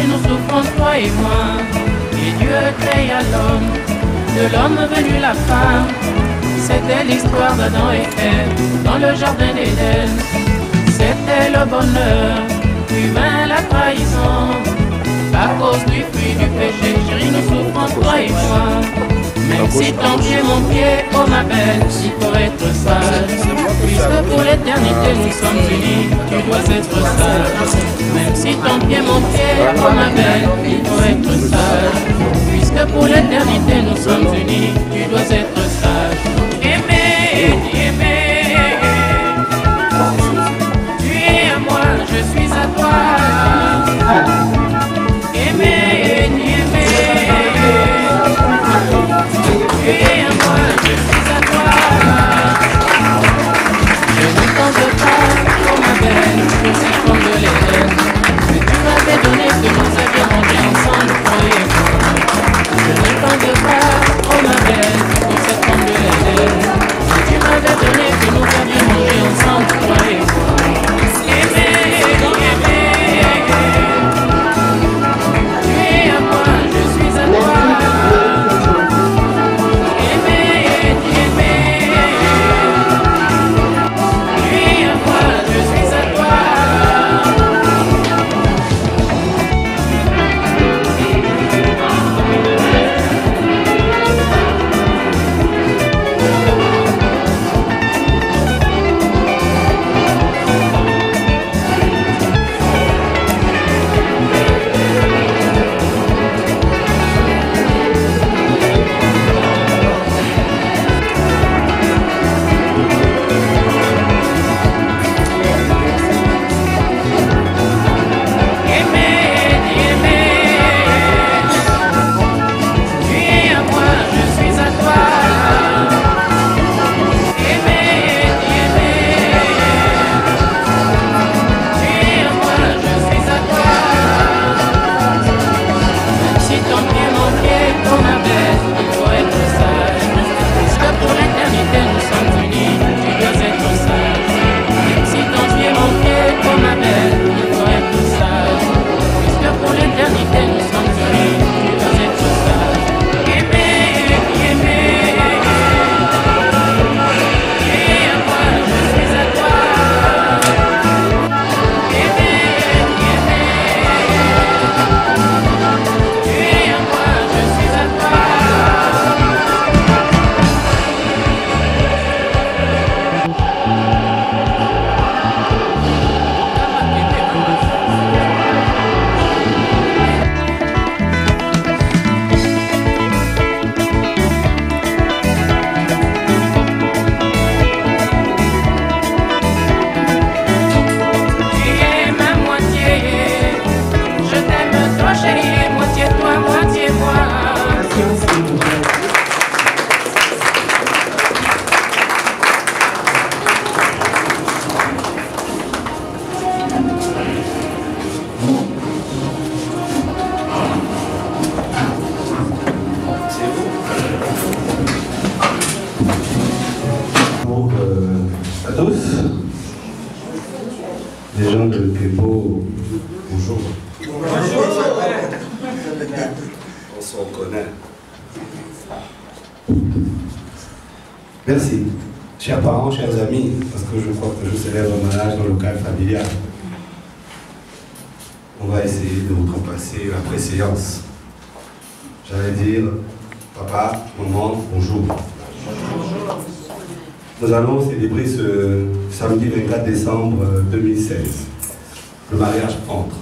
nous souffrons, toi et moi. Et Dieu créa l'homme, de l'homme venu la femme. C'était l'histoire d'Adam et Ève dans le jardin d'Éden. C'était le bonheur, humain la trahison. À cause du fruit du péché, chérie, nous souffrons, toi et moi. Même si ton pied, mon pied, oh ma belle, il faut être sage. Puisque pour l'éternité nous sommes unis, tu dois être sage. Même si ton pied, mon pied, oh ma belle, il faut être sage. Puisque pour l'éternité nous sommes unis, tu dois être sage. Aimer, aimer. Tu es à moi, je suis à toi. Aimer, aimer. Tu es à moi, je suis à toi. Je ne t'en veux pas, oh ma belle, je suis comme de l'Éden. Que tu m'avais donné, que nous avions mangé ensemble, croyez-moi. Je ne t'en veux pas, oh ma belle, pour cette pomme de l'Éden. Que tu m'avais donné, que nous avions mangé ensemble, croyez-moi. Aimer, aimer. Tu es à moi, je suis à toi. Les gens de Képo, bonjour. Bonjour. On se reconnaît. Merci. Chers parents, chers amis, parce que je crois que je célèbre un mariage dans le cadre familial. On va essayer de outrepasser la préséance. J'allais dire, papa, maman, bonjour. Nous allons célébrer ce samedi 24 décembre 2016 le mariage entre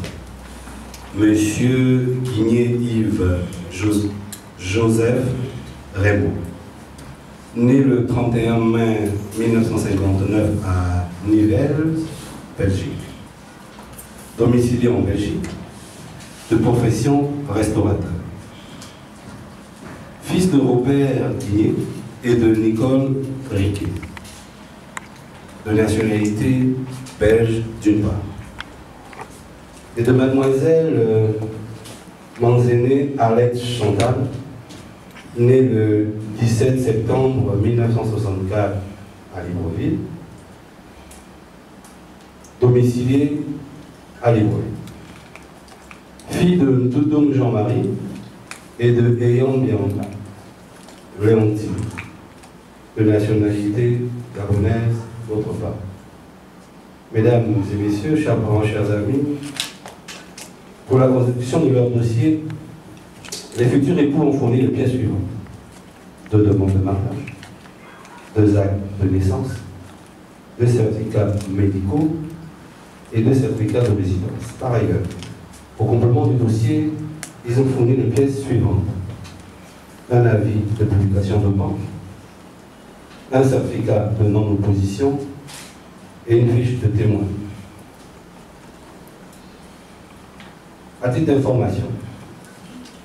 Monsieur Guigné-Yves Joseph Raymond, né le 31 mai 1959 à Nivelles, Belgique, domicilié en Belgique, de profession restaurateur. Fils de Robert Guigné et de Nicole Riquet, de nationalité belge d'une part, et de mademoiselle Manzéné Arlette Chantal, née le 17 septembre 1964 à Libreville, domiciliée à Libreville. fille de Ndoudoum Jean-Marie et de Eyon Biamba, Léontine, de nationalité gabonaise, d'autre part. Mesdames et messieurs, chers parents, chers amis, pour la constitution de leur dossier, les futurs époux ont fourni les pièces suivantes: 2 demandes de mariage, 2 actes de naissance, 2 certificats médicaux et 2 certificats de résidence. Par ailleurs, au complément du dossier, ils ont fourni les pièces suivantes: un avis de publication de banque, un certificat de non-opposition et une fiche de témoin. À titre d'information,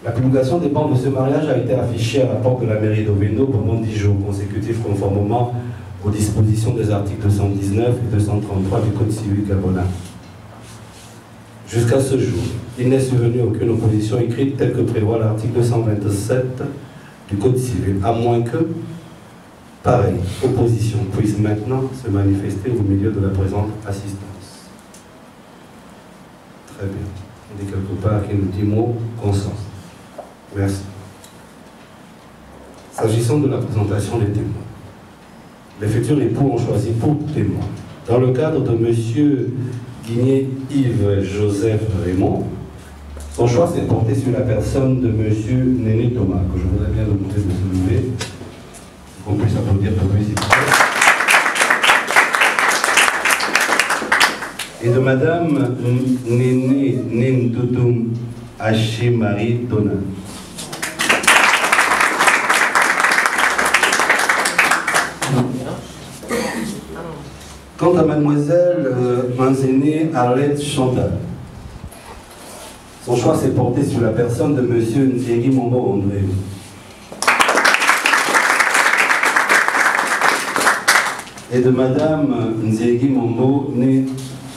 la publication des banques de ce mariage a été affichée à la porte de la mairie d'Ovendo pendant 10 jours consécutifs, conformément aux dispositions des articles 219 et 233 du Code civil gabonais. Jusqu'à ce jour, il n'est survenu aucune opposition écrite telle que prévoit l'article 227 du Code civil, à moins que, pareille opposition puisse maintenant se manifester au milieu de la présente assistance. Très bien. Il dit quelque part qu'il nous dit mot consent. Merci. S'agissant de la présentation des témoins, les futurs époux ont choisi pour témoin, dans le cadre de M. Guigné Yves Joseph Raymond, son choix s'est porté sur la personne de M. Néné Thomas, que je voudrais bien demander de se lever, qu'on puisse applaudir pour lui, s'il vous plaît. Et de Madame Néné Ndoudoum Haché Marie Dona. Quant à Mademoiselle Manzéné Arlette Chantal, son choix s'est porté sur la personne de M. Nziegui Mombo André. Et de Madame Nziegui Mombo née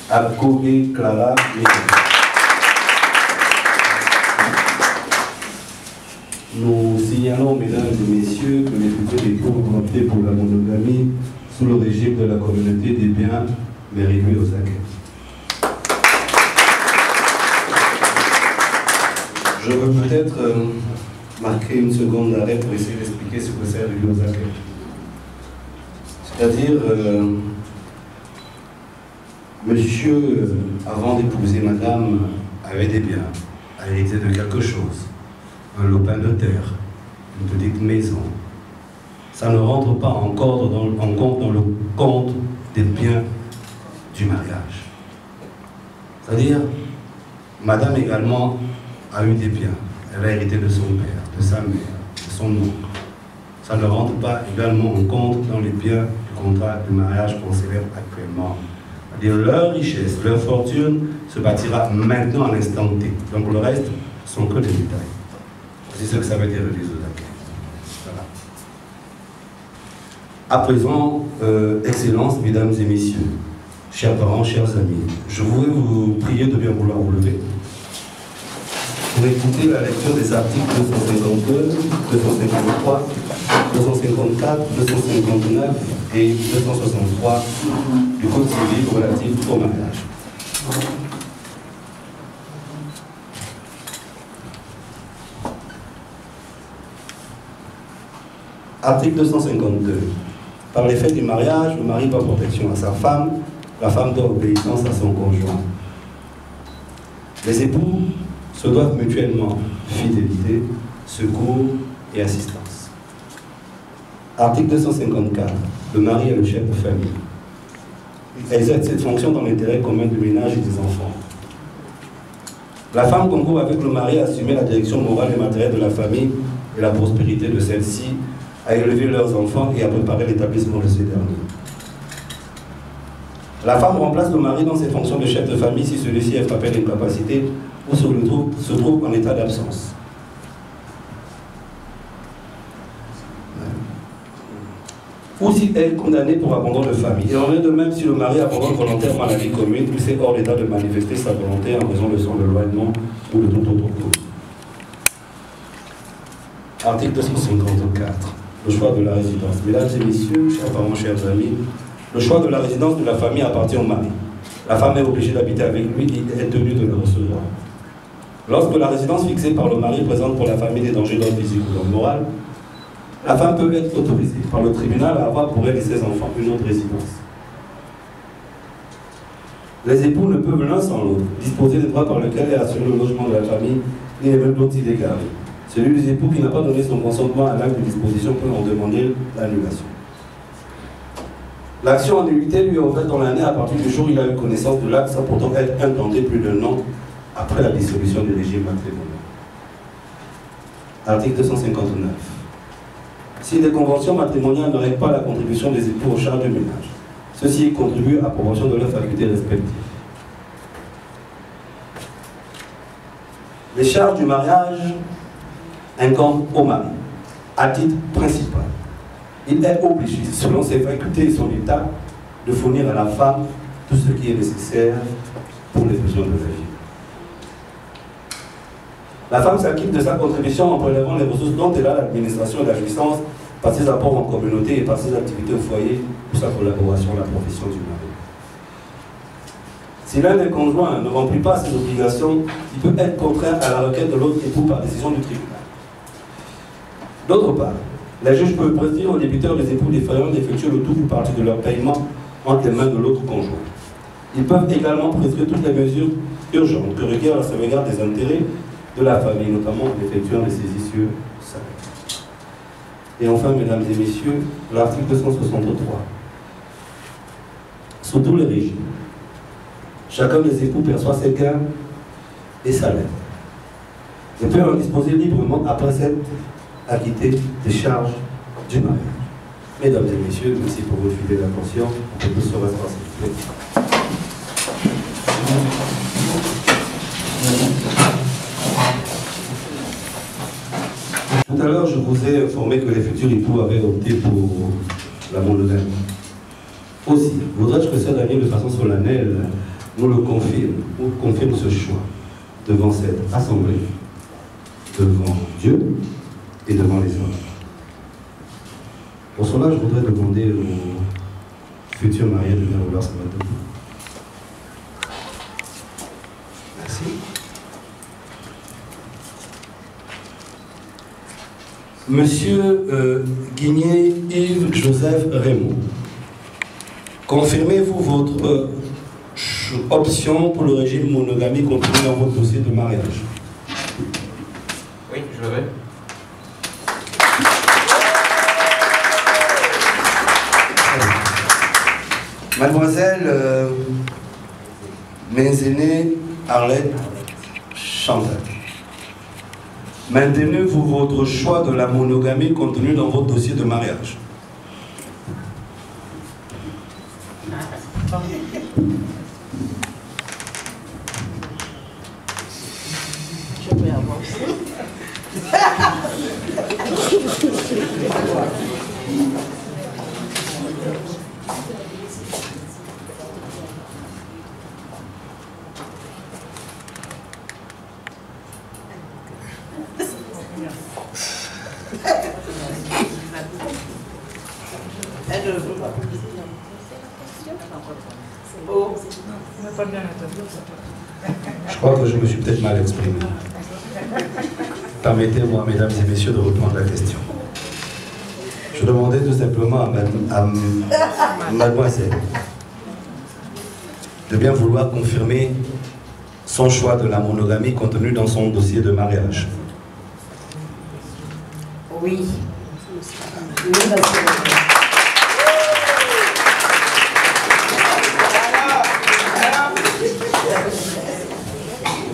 Abkogé Clara. Nous signalons, mesdames et messieurs, que les futurs époux vont opter pour la monogamie sous le régime de la communauté des biens mérités aux acquis. Je veux peut-être marquer une seconde d'arrêt pour essayer d'expliquer ce que c'est le aux acquis. C'est-à-dire, monsieur, avant d'épouser madame, avait des biens, a hérité de quelque chose, un lopin de terre, une petite maison. Ça ne rentre pas encore en compte dans le compte des biens du mariage. C'est-à-dire, madame également a eu des biens. Elle a hérité de son père, de sa mère, de son oncle. Ça ne rentre pas également en compte dans les biens du contrat de mariage qu'on célèbre actuellement. C'est-à-dire, leur richesse, leur fortune se bâtira maintenant à l'instant T. Donc le reste sont que des détails. C'est ce que ça veut dire les Ozaké. Voilà. À présent, Excellences, Mesdames et Messieurs, chers parents, chers amis, je voudrais vous prier de bien vouloir vous lever pour écouter la lecture des articles 252, 253, 254, 259 et 263 du Code civil relatif au mariage. Article 252. Par les faits du mariage, le mari doit protection à sa femme, la femme doit obéissance à son conjoint. Les époux se doivent mutuellement fidélité, secours et assistance. Article 254. Le mari est le chef de famille. Il exerce cette fonction dans l'intérêt commun du ménage et des enfants. La femme concourt avec le mari à assumer la direction morale et matérielle de la famille et la prospérité de celle-ci, à élever leurs enfants et à préparer l'établissement de ces derniers. La femme remplace le mari dans ses fonctions de chef de famille si celui-ci est frappé d'incapacité ou se trouve en état d'absence. Ou si elle est condamnée pour abandon de famille. Il en est de même si le mari abandonne volontairement la vie commune ou c'est hors l'état de manifester sa volonté en raison de son éloignement ou de toute autre cause. Article 254. Le choix de la résidence. Mesdames et messieurs, chers parents, chers amis, le choix de la résidence de la famille appartient au mari. La femme est obligée d'habiter avec lui et est tenue de le recevoir. Lorsque la résidence fixée par le mari présente pour la famille des dangers d'ordre physique ou d'ordre moral, la femme peut être autorisée par le tribunal à avoir pour elle et ses enfants une autre résidence. Les époux ne peuvent l'un sans l'autre disposer des droits par lesquels est assuré le logement de la famille ni les mêmes d'autres illégables. Celui des époux qui n'a pas donné son consentement à l'acte de disposition peut en demander l'annulation. L'action en nullité lui est ouverte dans l'année à partir du jour où il a eu connaissance de l'acte sans pourtant être intenté plus d'un an après la dissolution du régime matrimonial. Article 259. Si les conventions matrimoniales ne règlent pas la contribution des époux aux charges du ménage, ceux-ci contribuent à proportion de leurs facultés respectives. Les charges du mariage incombent au mari, à titre principal. Il est obligé, selon ses facultés et son état, de fournir à la femme tout ce qui est nécessaire pour les besoins de la vie. La femme s'acquitte de sa contribution en prélevant les ressources dont elle a l'administration et la jouissance par ses apports en communauté et par ses activités au foyer pour sa collaboration à la profession du mari. Si l'un des conjoints ne remplit pas ses obligations, il peut être contraint à la requête de l'autre époux par décision du tribunal. D'autre part, les juges peuvent prescrire aux débiteurs des époux défaillants d'effectuer le tout ou partie de leur paiement entre les mains de l'autre conjoint. Ils peuvent également prescrire toutes les mesures urgentes que requiert la sauvegarde des intérêts de la famille, notamment en effectuant des saisissures salaires. Et enfin, mesdames et messieurs, l'article 263. Sous tous les régimes, chacun des époux perçoit ses gains et salaires et peut en disposer librement après s'être acquitté des charges du mariage. Mesdames et messieurs, merci pour votre fidèle attention. On peut tous se rasseoir, s'il vous plaît. Tout à l'heure, je vous ai informé que les futurs époux avaient opté pour la monogamie. Aussi, voudrais-je que cette année, de façon solennelle, nous le confirme ce choix devant cette assemblée, devant Dieu et devant les hommes. Pour cela, je voudrais demander aux futurs mariés de bien vouloir se mettre debout. Merci. Monsieur Guigné Yves Joseph Raymond, confirmez-vous votre option pour le régime monogamie contenu dans votre dossier de mariage? Oui, je le vais. Mademoiselle Mézéné Arlette Chantal, maintenez-vous votre choix de la monogamie contenu dans votre dossier de mariage? Je vais avancer. Je crois que je me suis peut-être mal exprimé. Permettez-moi, mesdames et messieurs, de reprendre la question. Je demandais tout simplement à mademoiselle de bien vouloir confirmer son choix de la monogamie contenu dans son dossier de mariage. Oui. Oui, monsieur.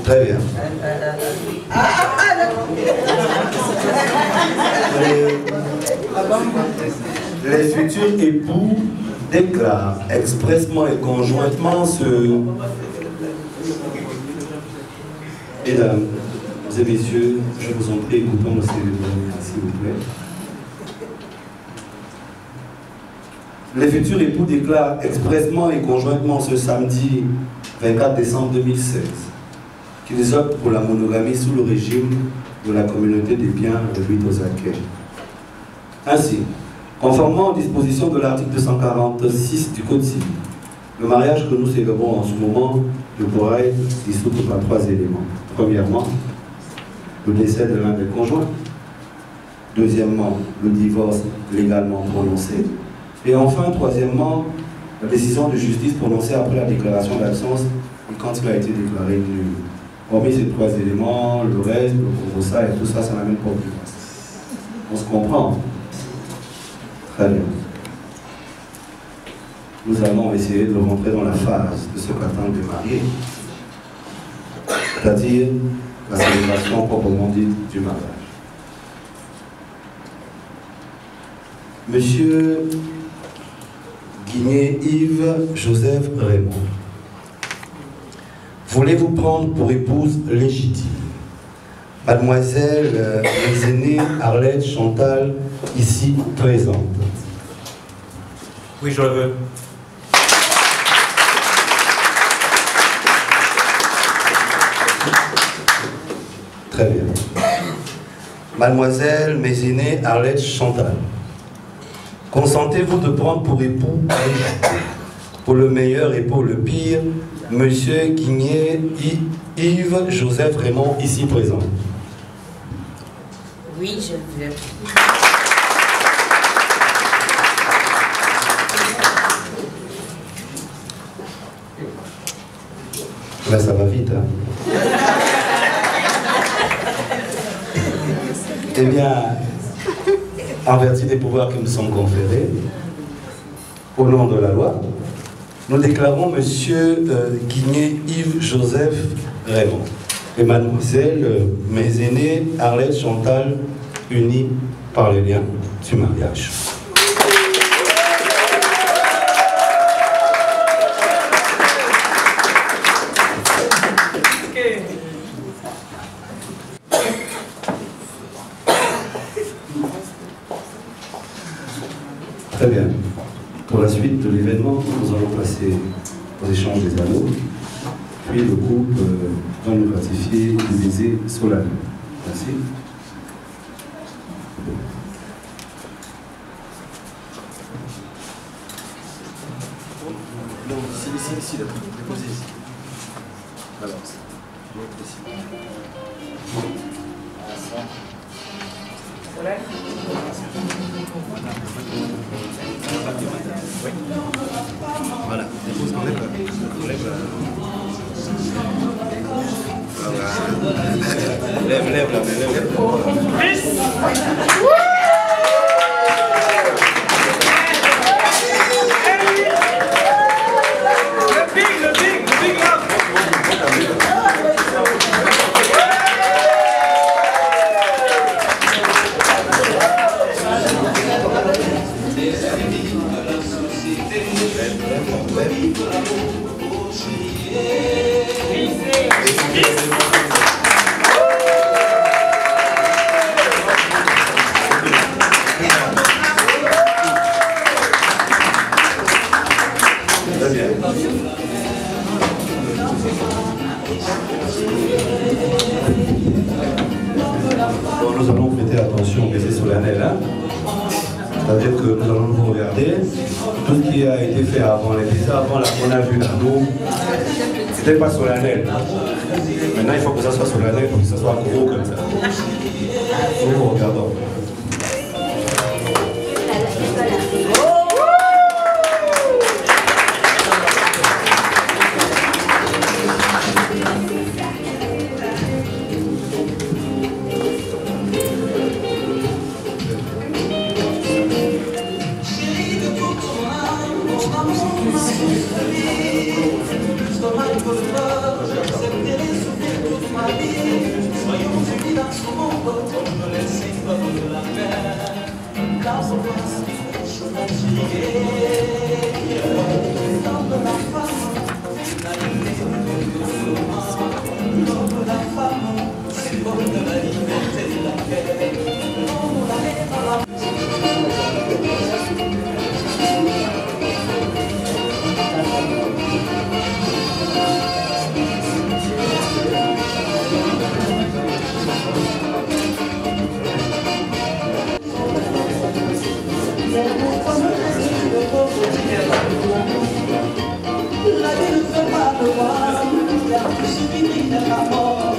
Très bien. Les futurs époux déclarent expressément et conjointement ce... Mesdames et messieurs, je vous en prie, écoutons le cérémonie, s'il vous plaît. Les futurs époux déclarent expressément et conjointement ce samedi 24 décembre 2016 qu'ils optent pour la monogamie sous le régime de la communauté des biens réduite aux acquis. Ainsi, conformément aux dispositions de l'article 246 du Code civil, le mariage que nous célébrons en ce moment ne pourra être dissous par trois éléments. Premièrement, le décès de l'un des conjoints. Deuxièmement, le divorce légalement prononcé. Et enfin, troisièmement, la décision de justice prononcée après la déclaration d'absence et quand il a été déclaré nul. Hormis ces trois éléments, le reste, le convosa et tout ça, ça n'amène pas au plus. On se comprend? Très bien. Nous allons essayer de rentrer dans la phase de ce qu'attendent les mariés, c'est-à-dire la célébration proprement dite du mariage. Monsieur Guigné Yves Joseph Raymond, voulez-vous prendre pour épouse légitime Mademoiselle mes aînés Arlette Chantal, ici présente? Oui, je le veux. Très bien. Mademoiselle mes aînés Arlette Chantal, consentez-vous de prendre pour époux, pour le meilleur et pour le pire, Monsieur Guigné Yves Joseph Raymond, ici présent? Oui, je veux. Là, ça va vite, hein? Eh bien, en vertu des pouvoirs qui nous sont conférés, au nom de la loi, nous déclarons Monsieur Guigné Yves Joseph Raymond et Mademoiselle mes aînés Arlette Chantal, unis par les liens du mariage. Très bien. Pour la suite de l'événement, nous allons passer aux échanges des anneaux. Puis le groupe va nous ratifier le baiser solennel. Merci. Non, ici, là. Déposez ici. Alors, ici. Voilà, dépose, enlève là. Lève là. Bon, nous allons prêter attention au baiser solennel. Hein? C'est-à-dire que nous allons vous regarder. Tout ce qui a été fait avant, les baisers avant qu'on a vu l'anneau, c'était pas solennel. Maintenant, il faut que ça soit solennel, il faut que ça soit gros comme ça. Nous regardons. La vie ne fait pas le voir, car tout ce qui brille n'est pas mort.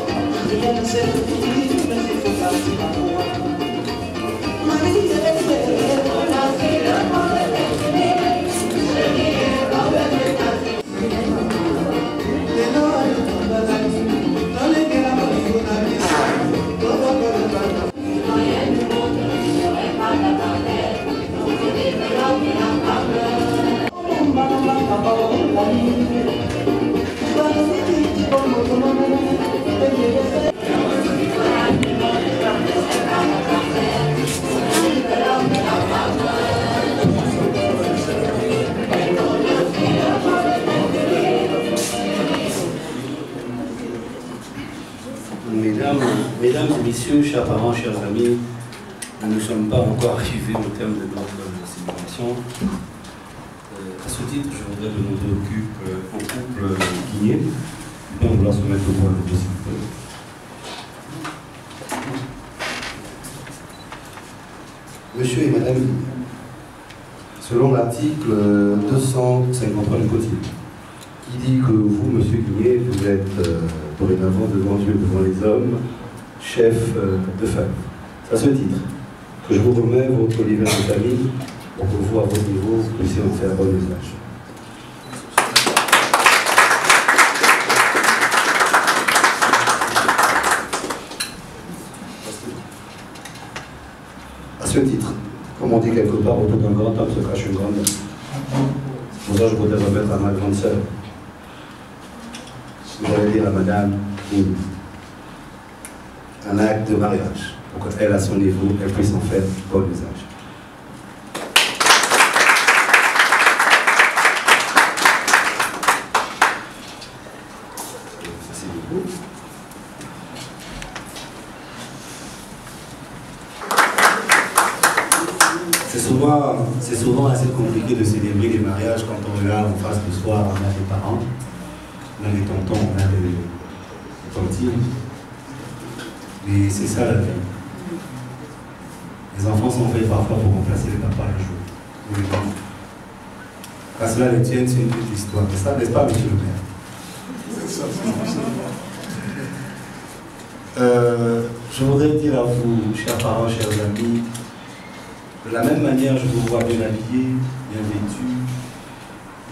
Mesdames et messieurs, chers parents, chers amis, nous ne sommes pas encore arrivés au terme de notre célébration. À ce titre, je voudrais demander au couple Guigné de vouloir se mettre au point de dossier. Monsieur et Madame Guigné, selon l'article 253 du Code civil, qui dit que vous, Monsieur Guigné, vous êtes dorénavant devant Dieu, devant les hommes, chef de famille. C'est à ce titre que je vous remets votre livret de famille pour que vous, à votre niveau, vous puissiez en faire bon usage. À ce titre, comme on dit quelque part, autour d'un grand homme se cache une grande dame. Pour ça, je voudrais remettre à ma grande sœur. Je voudrais dire à Madame un acte de mariage pour qu'elle, à son niveau, elle puisse en faire bon usage. Merci beaucoup. C'est souvent assez compliqué de célébrer les mariages quand on regarde en face du soir, on a des parents, on a des tontons, on a des tontines. Et c'est ça la vie. Les enfants sont faits parfois pour remplacer les papas le jour. Ou les mamans. À cela les tienne, c'est une petite histoire. N'est-ce pas, monsieur le maire? Je voudrais dire à vous, chers parents, chers amis, de la même manière, je vous vois bien habillés, bien vêtus,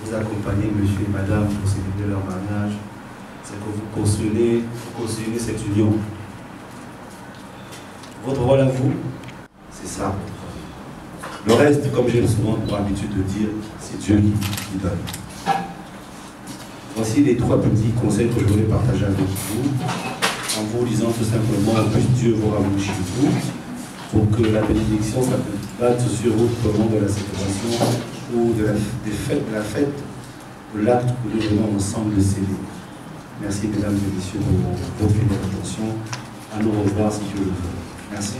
vous accompagnez monsieur et madame pour célébrer leur mariage, c'est que vous cautionnez cette union. Votre rôle à vous, c'est ça. Le reste, comme j'ai souvent pour habitude de dire, c'est Dieu qui donne. Voici les 3 petits conseils que je voulais partager avec vous, en vous disant tout simplement que Dieu vous ramène chez vous, pour que la bénédiction s'abatte sur vous tout au long de la célébration ou de la fête, de l'acte que nous venons ensemble de célébrer. Merci mesdames et messieurs pour votre attention. À nous revoir si Dieu le veut. Merci.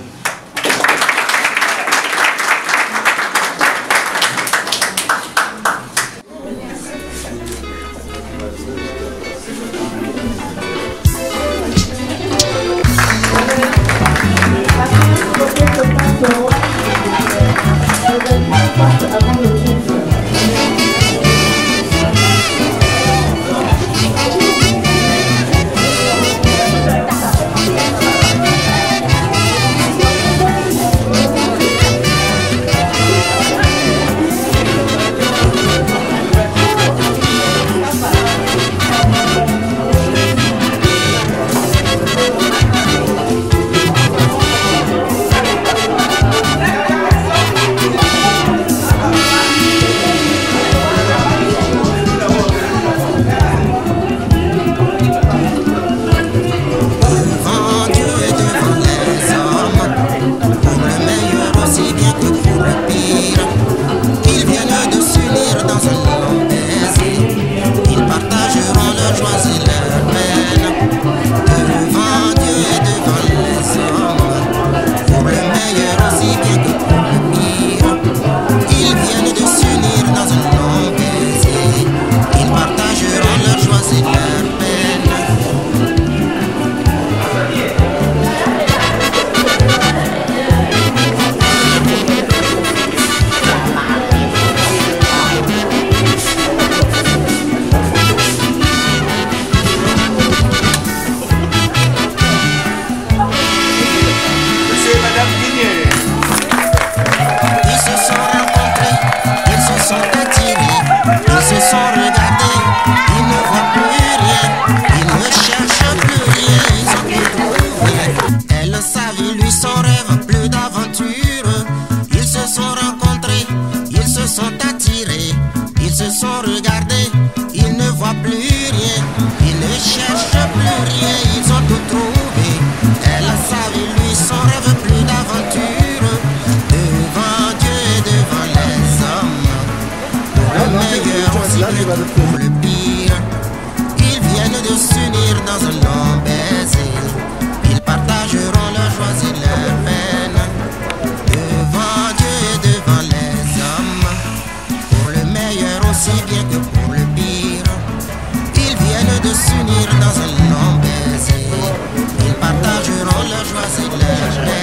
sa vie, lui son rêve, plus d'aventure. Ils se sont rencontrés, ils se sont attirés, ils se sont regardés, ils ne voient plus rien, ils ne cherchent plus rien, ils ont tout trouvé. Elle a sa vie, lui son rêve, plus d'aventure. Devant Dieu et devant les hommes, pour le meilleur aussi bien que pour le pire, ils viennent de s'unir dans un long baiser. Ils partageront leurs joies et leurs peines, devant Dieu et devant les hommes, pour le meilleur aussi bien que pour le pire. Ils viennent de s'unir dans un long baiser. Ils partageront leurs joies et leurs peines.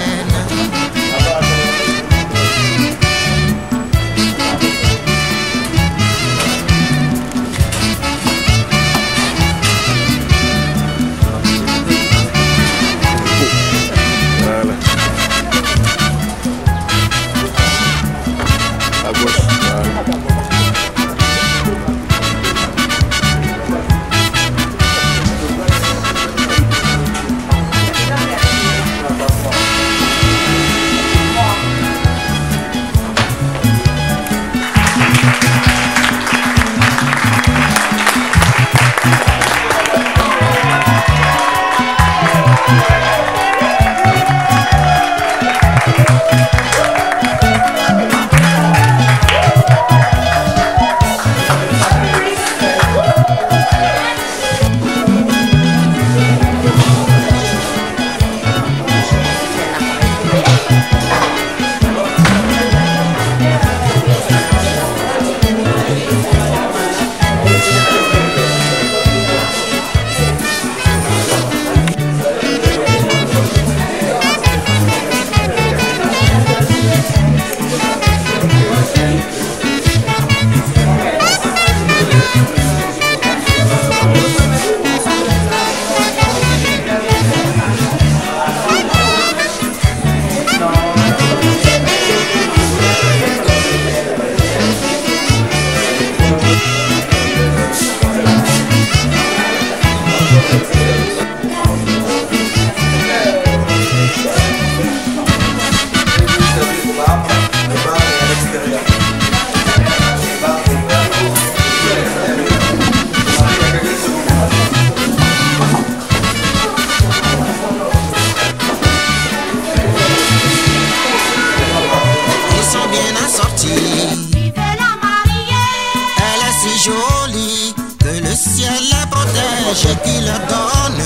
Jolie, que le ciel la protège et qu'il leur donne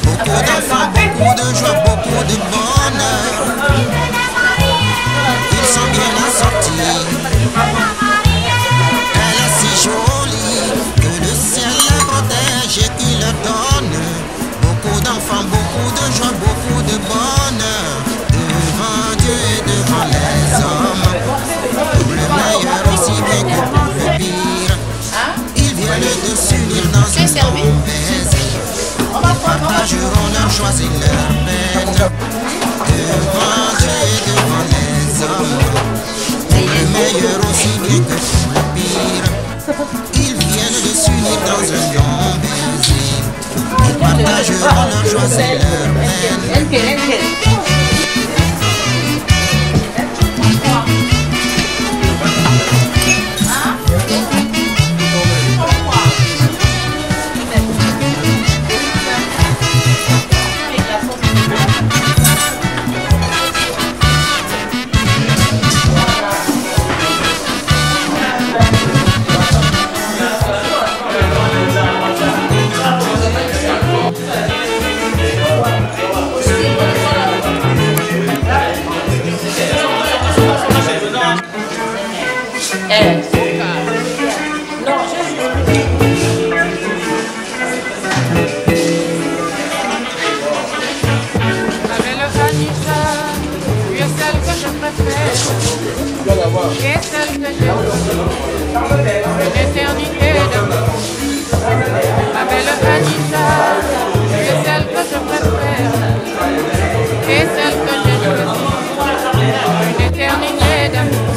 beaucoup d'enfants, beaucoup de joie, beaucoup de bonheur. Ils sont bien assortis. Elle est si jolie, que le ciel la protège et qu'il leur donne beaucoup d'enfants, beaucoup de joie, beaucoup de bonheur. Devant Dieu et devant les hommes, pour le meilleur aussi bien que pour le pire. Ils viennent de s'unir dans un long baiser. Ils partageront leurs joies et leurs peines, devant Dieu et devant les hommes, pour le meilleur aussi bien que pour le pire. Ils viennent de s'unir dans un long baiser. Ils partageront leurs joies et leurs peines. Et celle que j'ai l'éternité d'amour. Ma belle Anissa, tu es celle que je préfère. Et celle que j'ai choisie, une éternité d'amour.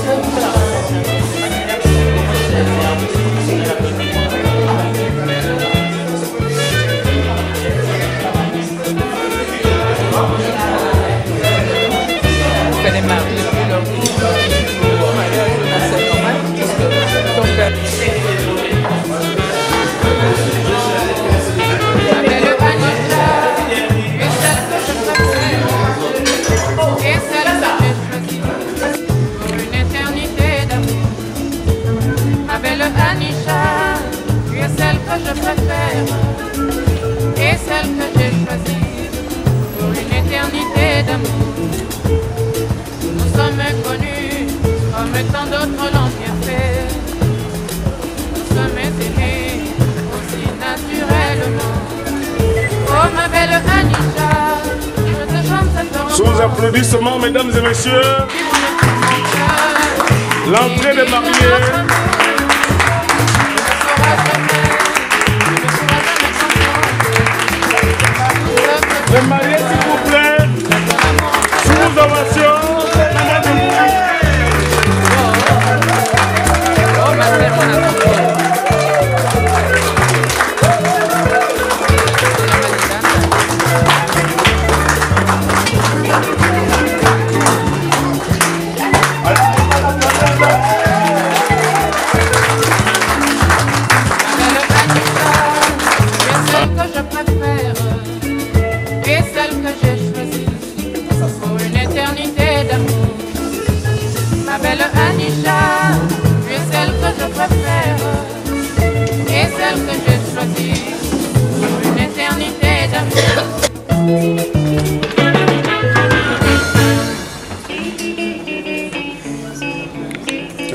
Sous applaudissements, mesdames et messieurs, l'entrée des mariés. Les mariés, s'il vous plaît, sous ovation.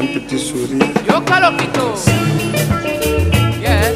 Un petit sourire. Yo Calopito. Yes.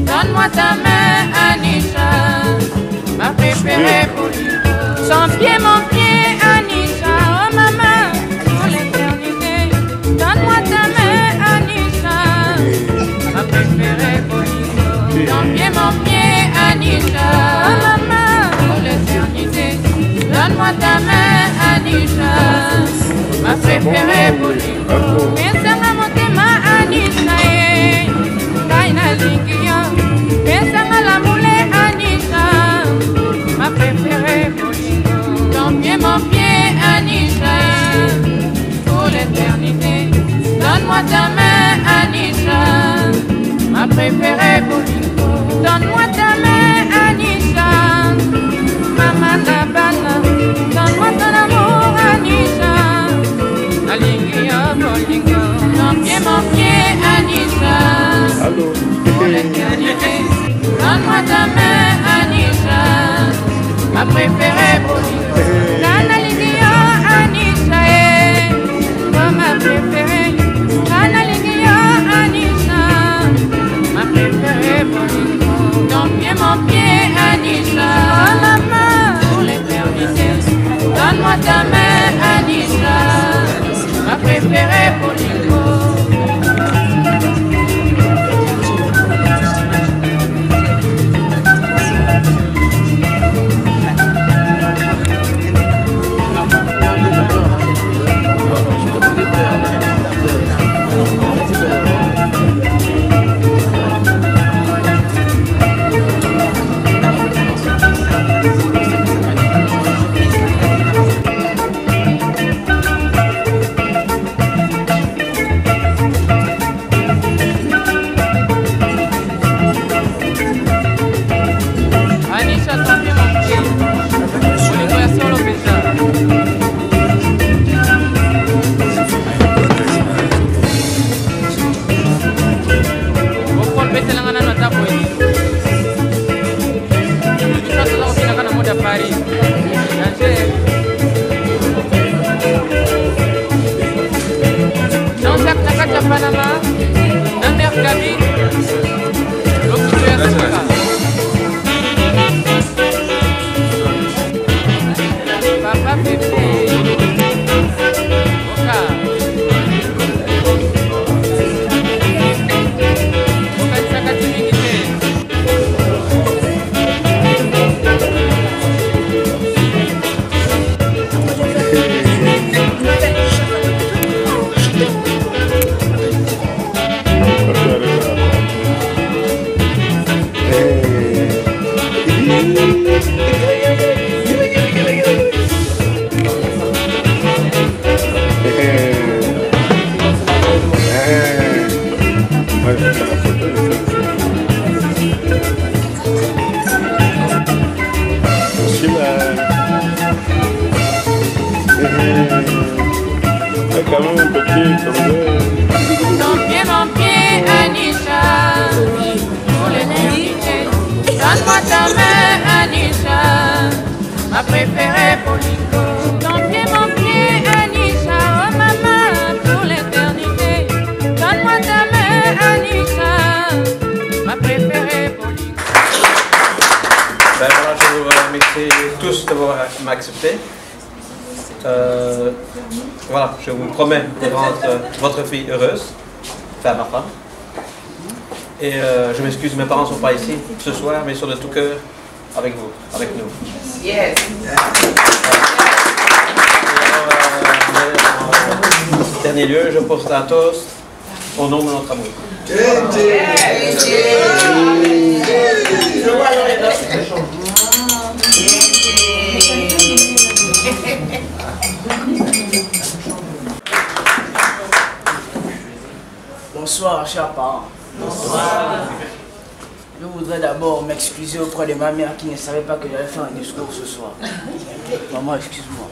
Donne-moi ta main, Anisha, ma préférée pour lui. Son pied, mon pied, Anisha, oh maman, pour l'éternité. Donne-moi ta main, Anisha, ma préférée pour lui. Ton pied, mon pied, Anisha, oh maman, pour l'éternité. Donne-moi ta main, Anisha, ma préférée pour lui. Pensanga motema, Anisha, kaina lingiyo. Pensanga la moule, Anisha, ma préférée pour lui. Ton pied, mon pied, Anisha, pour l'éternité. Donne-moi ta main, Anisha, ma préférée pour lui. Donne-moi ta main, Anisha, maman Nabana. Donne-moi ton amour, Anisha, Alingia Bolingo. Ton pied, mon pied, Anisha, pour l'éternité. Donne-moi ta main, Anisha, ma préférée pour lui. Nana Ligio, Anisha, oh ma préférée. Nana Ligio, Anisha, ma préférée pour lui. Ton pied, mon pied, Anisha, oh maman, pour l'éternité. Donne-moi ta main, Anisha, ma préférée pour lui. quand même un petit comme ça. Mon pied, Anisha, pour l'éternité. Donne-moi ta main, Anisha, ma préférée Polingo. Mon pied, Anisha, oh maman, pour l'éternité. Donne-moi ta main, Anisha, ma préférée Polingo. Ben voilà, je vous remercie tous d'avoir m'accepté. Voilà, je vous promets de rendre votre fille heureuse, enfin ma femme. Et je m'excuse, mes parents ne sont pas ici ce soir, mais ils sont de tout cœur avec vous, avec nous. Yes. En dernier lieu, je poste un toast au nom de notre amour. Bonsoir, chers parents. Bonsoir. Je voudrais d'abord m'excuser auprès de ma mère qui ne savait pas que j'allais faire un discours ce soir. Maman, excuse-moi.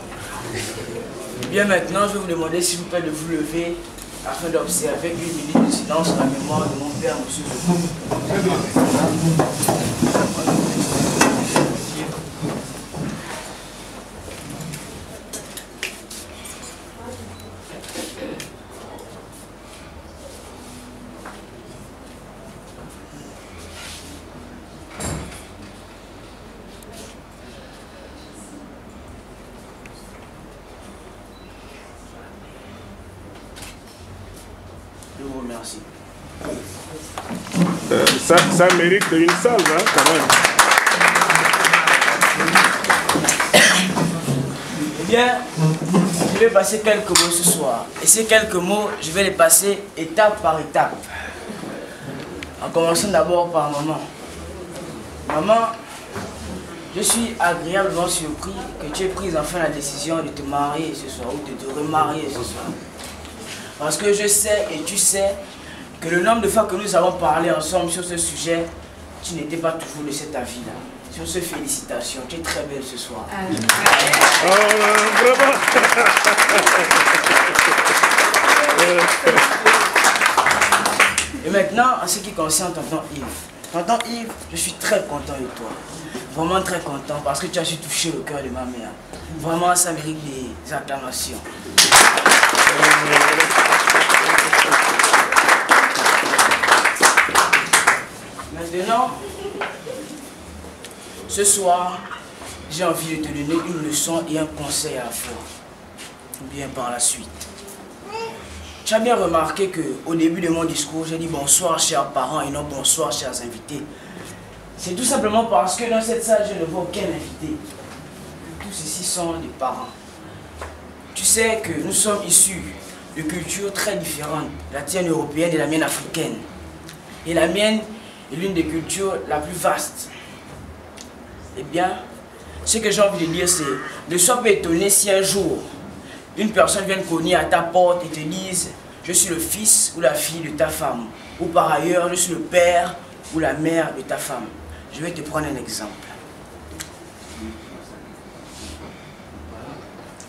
Bien maintenant, je vais vous demander s'il vous plaît de vous lever afin d'observer une minute de silence en la mémoire de mon père, monsieur le Je vous remercie. Ça mérite une salle, hein, quand même. Eh bien, je vais passer quelques mots ce soir. Et ces quelques mots, je vais les passer étape par étape. En commençant d'abord par maman. Maman, je suis agréablement surpris que tu aies pris enfin la décision de te marier ce soir ou de te remarier ce soir. Parce que je sais et tu sais que le nombre de fois que nous avons parlé ensemble sur ce sujet, tu n'étais pas toujours de cet avis-là. Sur ce, félicitations, tu es très belle ce soir. Vraiment. Et maintenant, en ce qui concerne tonton Yves. Tonton Yves, je suis très content de toi. Vraiment très content parce que tu as su toucher le cœur de ma mère. Vraiment, ça mérite des acclamations. Maintenant, ce soir, j'ai envie de te donner une leçon et un conseil à la fois. Ou bien par la suite. Tu as bien remarqué qu'au début de mon discours, j'ai dit bonsoir chers parents et non bonsoir chers invités. C'est tout simplement parce que dans cette salle, je ne vois aucun invité. Tous ceux-ci sont des parents. Tu sais que nous sommes issus de cultures très différentes. La tienne européenne et la mienne africaine. Et la mienne est l'une des cultures la plus vaste. Eh bien, ce que j'ai envie de dire, c'est ne sois pas étonné si un jour, une personne vient cogner à ta porte et te dise « Je suis le fils ou la fille de ta femme » ou par ailleurs « Je suis le père ou la mère de ta femme ». Je vais te prendre un exemple.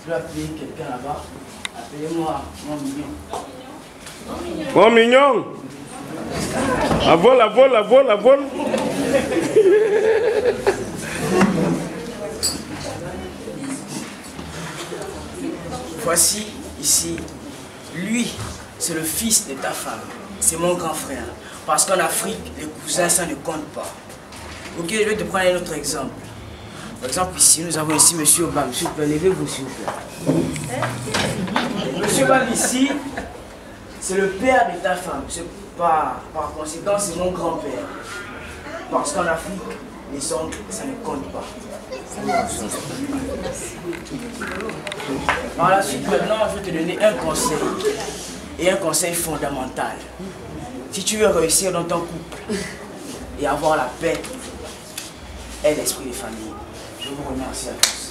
Je vais appeler quelqu'un là-bas. Appelez-moi mon mignon. Mon mignon. À vol, à vol, à vol, à vol. Voici ici, lui, c'est le fils de ta femme. C'est mon grand frère. Parce qu'en Afrique, les cousins, ça ne compte pas. Ok, je vais te prendre un autre exemple. Par exemple, ici, nous avons ici M. Obama. S'il vous plaît, levez-vous, s'il vous plaît. M. Obama, ici, c'est le père de ta femme. Par conséquent, c'est mon grand-père. Parce qu'en Afrique, les oncles, ça ne compte pas. Par la suite, maintenant, je vais te donner un conseil. Et un conseil fondamental. Si tu veux réussir dans ton couple et avoir la paix et l'esprit de famille, je vous remercie à tous.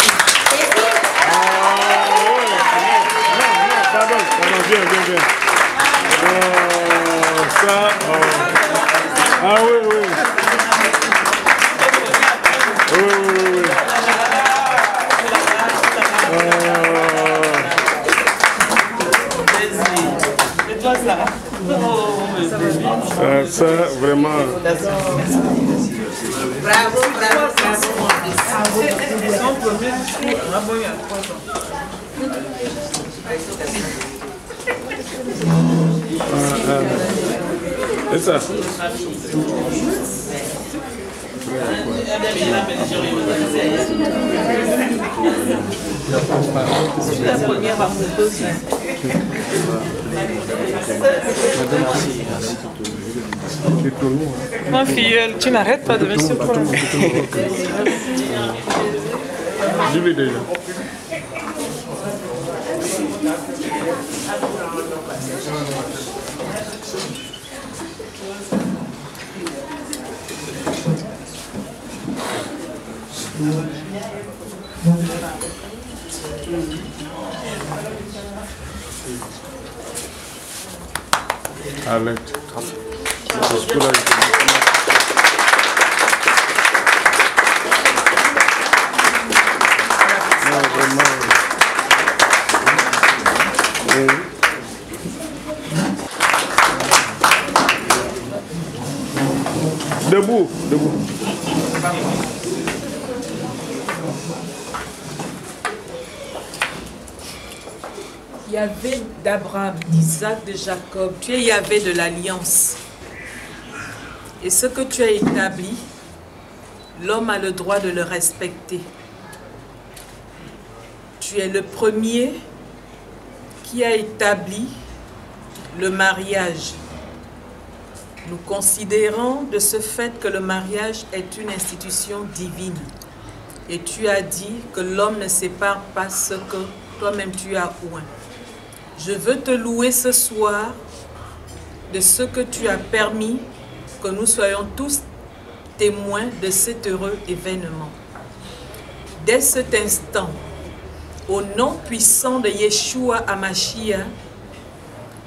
Pardon, viens. Ah oui. pas ça. Ça, vraiment. Bravo, bravo, bravo. Son premier discours, on a bon eu à 3 ans. C'est ça. C'est la première à ma filleule, tu n'arrêtes pas de me surprendre. J'y vais déjà. Alex. Debout, debout. Yahvé d'Abraham, d'Isaac, de Jacob, tu es Yahvé de l'Alliance. Et ce que tu as établi, l'homme a le droit de le respecter. Tu es le premier qui a établi le mariage. Nous considérons de ce fait que le mariage est une institution divine. Et tu as dit que l'homme ne sépare pas ce que toi-même tu as oint. Je veux te louer ce soir de ce que tu as permis que nous soyons tous témoins de cet heureux événement. Dès cet instant, au nom puissant de Yeshua HaMashiach,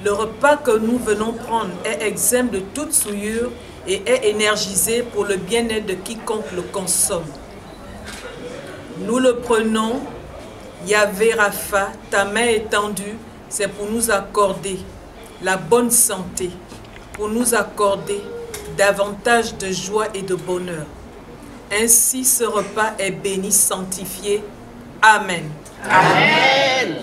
le repas que nous venons prendre est exempt de toute souillure et est énergisé pour le bien-être de quiconque le consomme. Nous le prenons, Yahvé Rapha, ta main étendue, c'est pour nous accorder la bonne santé, pour nous accorder davantage de joie et de bonheur. Ainsi, ce repas est béni, sanctifié. Amen. Amen.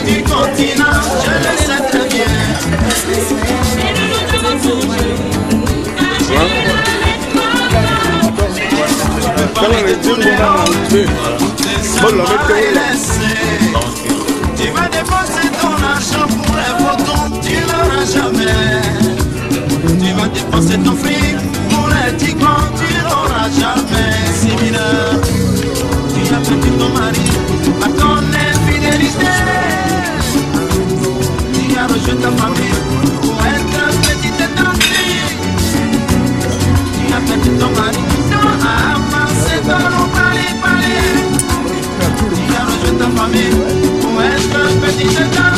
Du Tu vas dépenser ton argent pour les photons, tu n'auras jamais. Tu vas dépenser ton fric pour les tigres, tu n'auras jamais. Si mineur, tu as perdu ton mari à ton infidélité. Tu as rejeté ta famille pour être petite tantine. Tu as perdu ton mari, tu as amassé ton nom, parler. Tu as rejeté ta famille pour être petite tantine.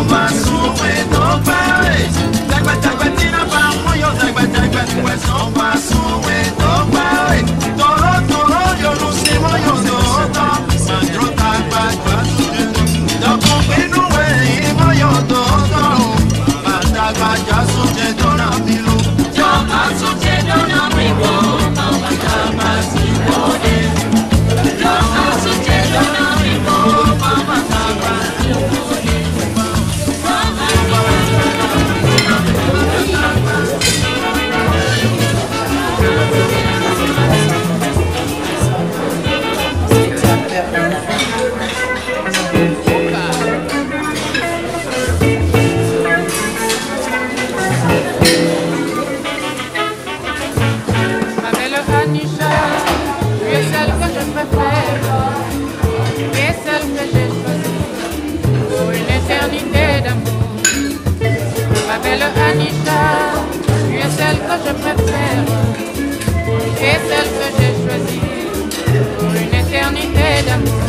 Mas que je préfère est celle que j'ai choisie pour une éternité d'amour.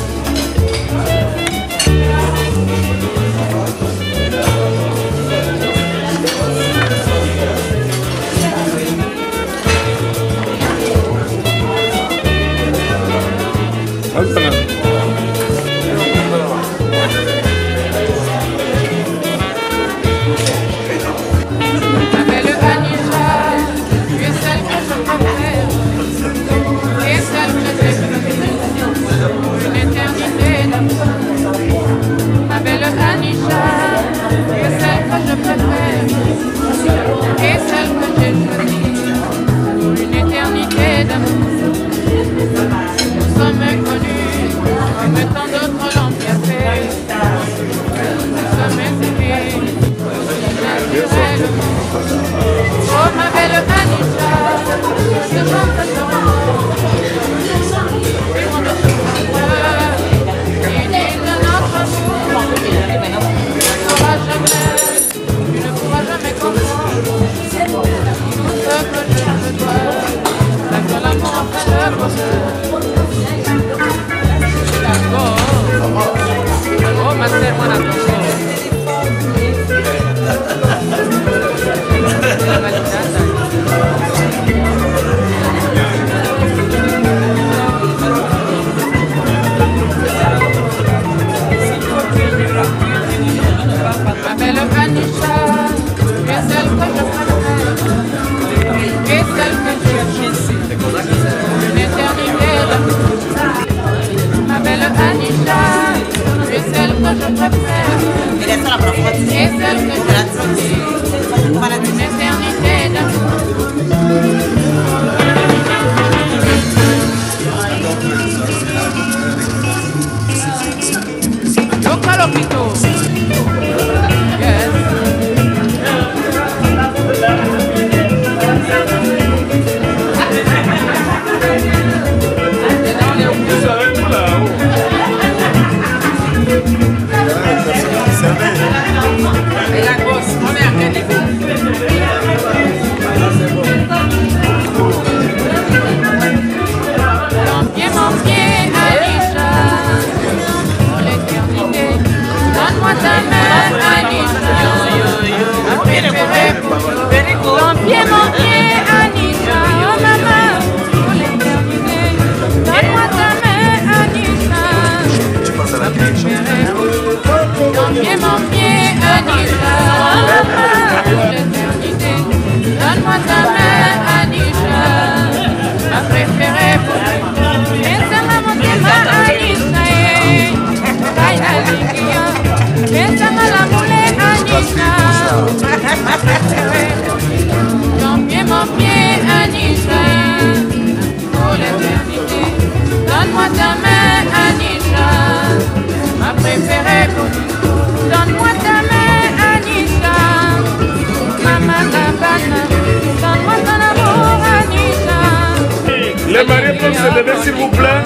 Les mariés peuvent se lever s'il vous plaît.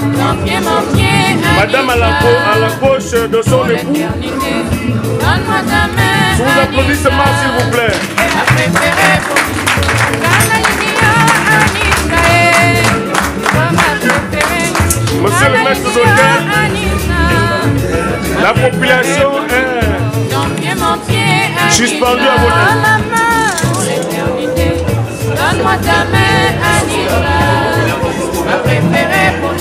Madame à la gauche de son époux. Sous applaudissements s'il vous plaît. Monsieur le maître d'hôtel, la population est suspendue à vos lèvres. Donne-moi ta main, Anissa, ma préférée pour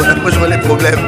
Après, je vois les problèmes.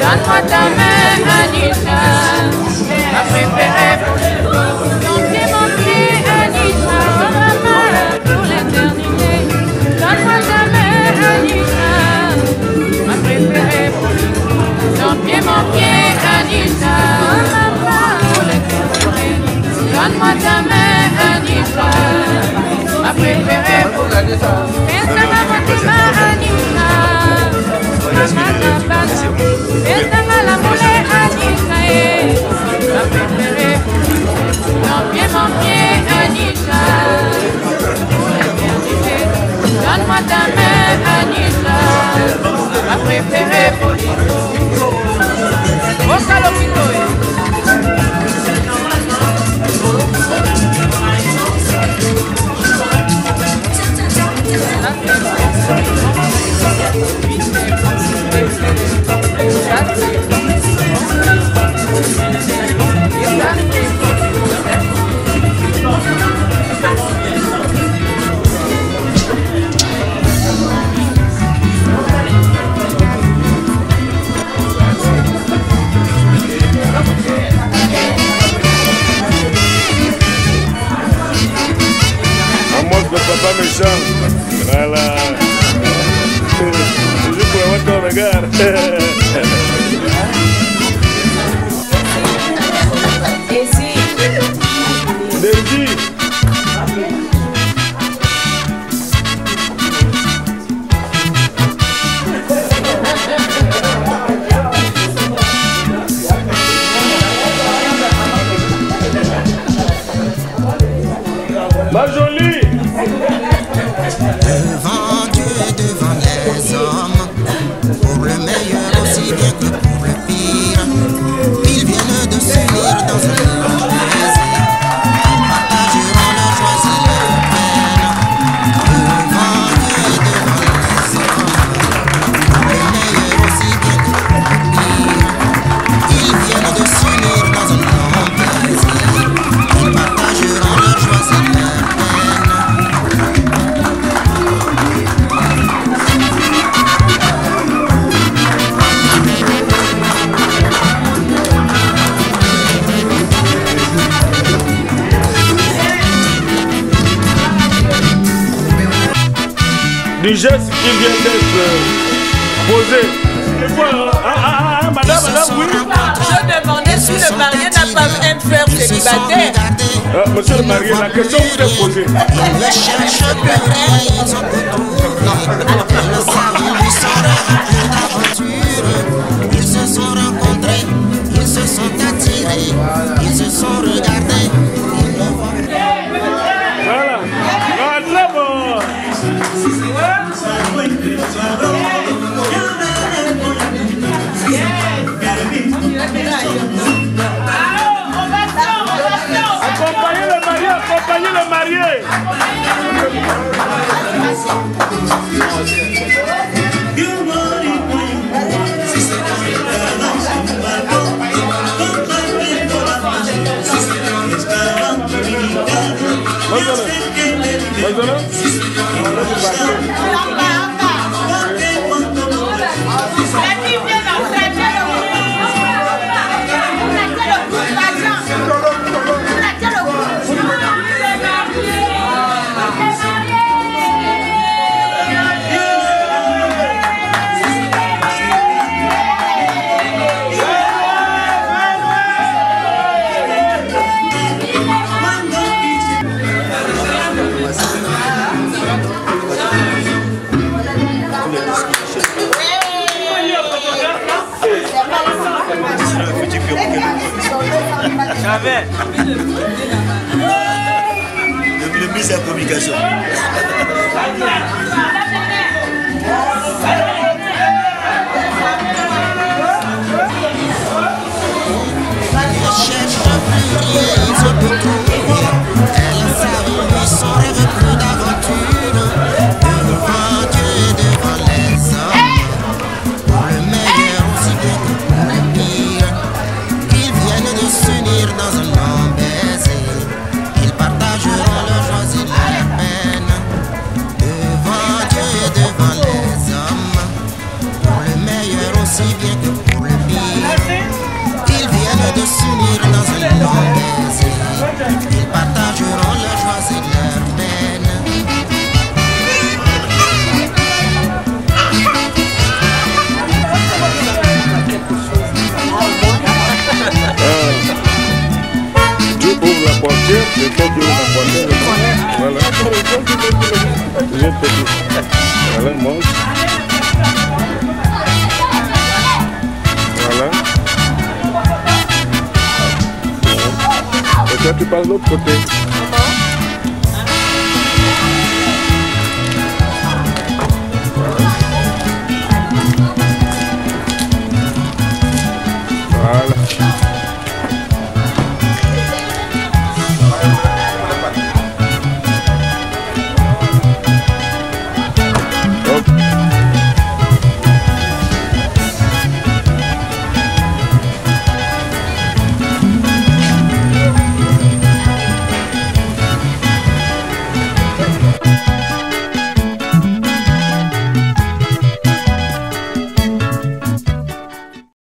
Donne-moi ta main, Anita, ma préférée pour ton pied, Anita, ma main pour l'éternité. Donne-moi ta main, Anita, ma préférée pour ton pied, Anita, ma main pour l'éternité. Donne-moi ta main, Anita, ma préférée pour Anita. Donne-moi ta main, Anita, ma préférée pour Papa méchant, voilà. Je pourrais voir ton regard. Ici. Daisy. Ma jolie. Devant Dieu et devant les hommes, pour le meilleur aussi bien que pour le pire, ils viennent de s'unir dans un long plaisir. Ils partageront leurs joies et leurs peines. Devant Dieu et devant les hommes, pour le meilleur aussi bien que pour le pire, ils viennent de s'unir dans un long plaisir. Ils partageront leurs joies et leurs peines. Du geste qui vient d'être posé. Madame, oui. Je demandais si le marié n'a pas un frère célibataire. Monsieur le marié, la question vous est posée. Ils ne cherchent plus rien, ils ont tout trouvé. Après le sang, ils sont remplis d'aventure. Ils se sont rencontrés, ils se sont attirés, ils se sont regardés. Voilà. Ah, très bon. Accompagnez le marié, accompagnez le marié. Jamais. Le ministre de la communication. Pour le meilleur aussi bien que pour le pire. rêvent de s'unir dans un long baiser. Ils partageront leurs joies et leurs peines. Dieu ouvre la portière, c'est toi qui ouvre la portière. Voilà. Voilà, monte. Voilà. Et toi, tu passes de l'autre côté. Voilà.